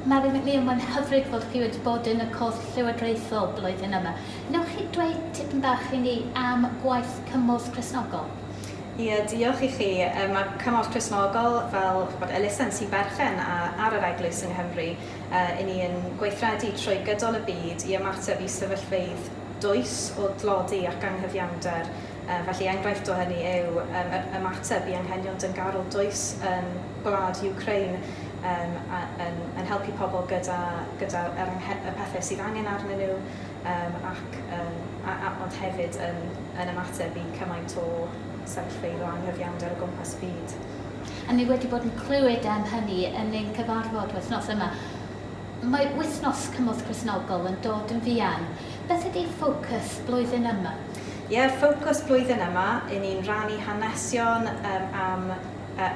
Mari McNeill, mae'n hyfryd fod chi wedi bod yn y cwrs llywodraethol blwyddyn yma. Newch chi dweud tipyn bach i ni am gwaith Cymorth Cristnogol? Ie, diolch i chi. Mae Cymorth Cristnogol fel elusen sy'n berchen ar yr eglwys yng Nghymru. I ni yn gweithredu trwy gydol y byd i ymateb i sefyllfeydd dwys o dlodi ac anghyfiawnder. Felly enghraifft o hynny yw ymateb i anghenion dyngarol dwys yn gwlad Ukraine yn helpu pobl gyda y pethau sydd angen arnyn nhw ond hefyd yn ymateb i cymaint o sefyllfeydd o anghyfiawnder o gwmpas y byd. A ni wedi bod yn clywed am hynny yn ein cyfarfod wythnos yma. Mae Wythnos Cymorth Cristnogol yn dod yn fuan. Beth ydy ffocws blwyddyn yma? Ie, ffocws blwyddyn yma, i ni'n rannu hanesion am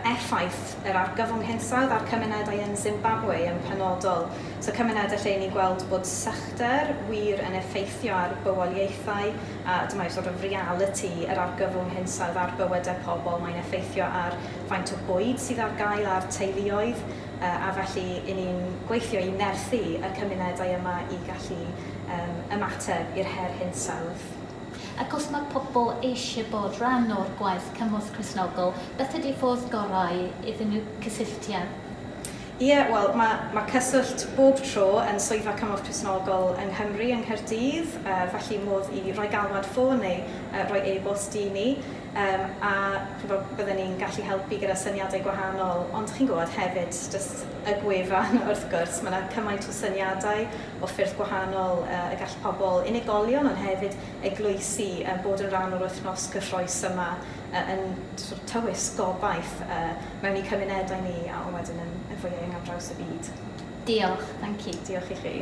effaith yr argyfwng hinsawdd a'r cymunedau yn Zimbabwe yn penodol. So cymunedau lle ni'n gweld bod sychder wir yn effeithio ar bywoliaethau, a dyma sort of reality yr argyfwng hinsawdd ar bywydau pobl. Mae'n effeithio ar faint o bwyd sydd ar gael ar teuluoedd, a felly i ni'n gweithio i nerthu y cymunedau yma i gallu ymateb i'r her hinsawdd. Ac os mae pobl eisiau bod rhan o'r gwaith Cymorth Cristnogol, beth ydy ffordd gorau iddyn nhw cysylltiad? Ie, wel, mae cyswllt bob tro yn swyddfa Cymorth Cristnogol yng Nghymru, yng Nghaerdydd, felly modd i roi galwad ffôn neu roi e-bost i ni. A byddwn ni'n gallu helpu gyda syniadau gwahanol, ond chi'n gwybod hefyd, jyst y gwefan wrth gwrs, mae yna cymaint o syniadau o ffyrdd gwahanol y gall pobl unigolion, ond hefyd eglwysu bod yn rhan o'r wythnos cyffrous yma yn tywys gobaith mewn i cymunedau ni a wedyn yn fwyaf yng ar draws y byd. Diolch, thank you. Diolch i chi.